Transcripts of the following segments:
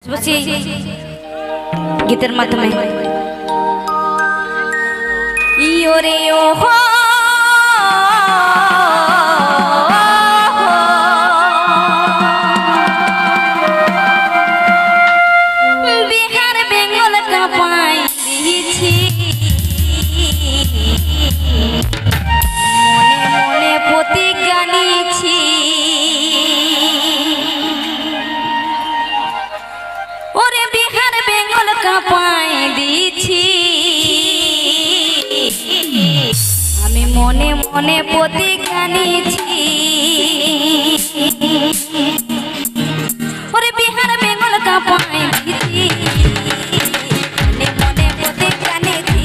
বসি গীতের মাধ্যমে ইয়োরে ওহো বিহার বেঙ্গল কাঁপাই দিয়েছি মনে মনে প্রতিজ্ঞা নিয়েছি ওরে বিহার বেঙ্গল কাঁপাই দিয়েছি আমি মনে মনে প্রতিজ্ঞা নিয়েছি ওরে বিহার বেঙ্গল কাঁপাই দিয়েছি মনে মনে প্রতিজ্ঞা নিয়েছি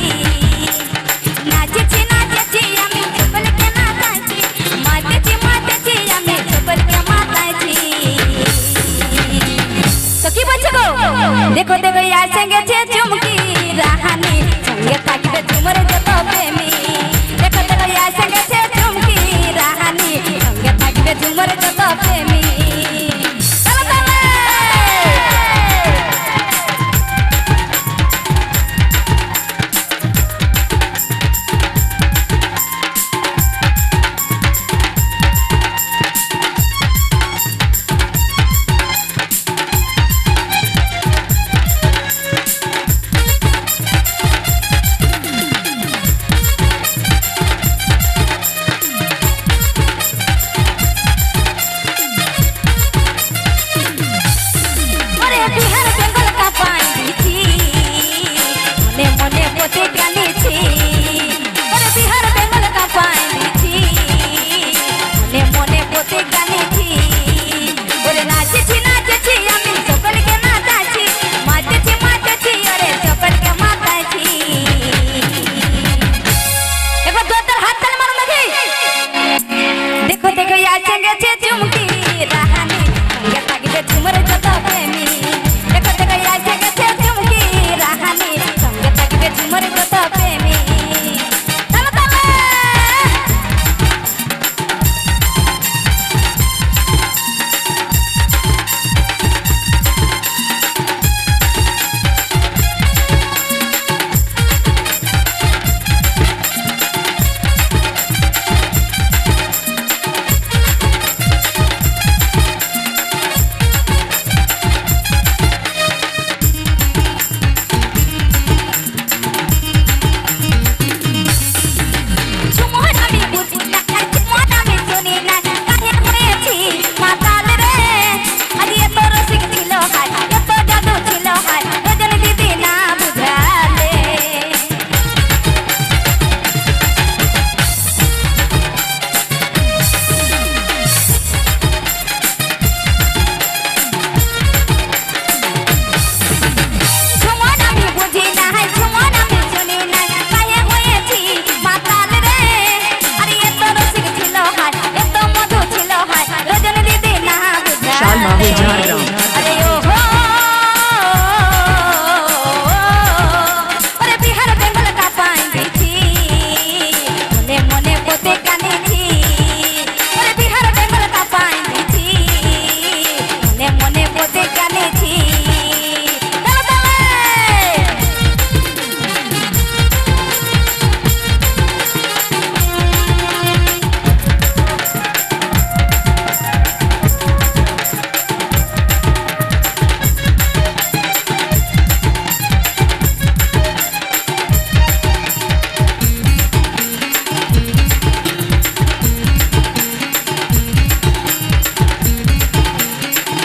নাচেছি নাচেছি আমি ছোবলকে নাচাইছি মাতেছি মাতেছি আমি ছোবলকে মাতাইছি তো কি বলছো গো देखो देखो यार संगे छे चुमकी राहानी संगे ताकबे तुमर जत प्रेमी देखो देखो यार संगे छे चुमकी राहानी संगे ताकबे तुमर जत प्रेमी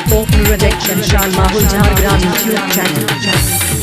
Open Rejection Shan Mahul Jhargram YouTube channel.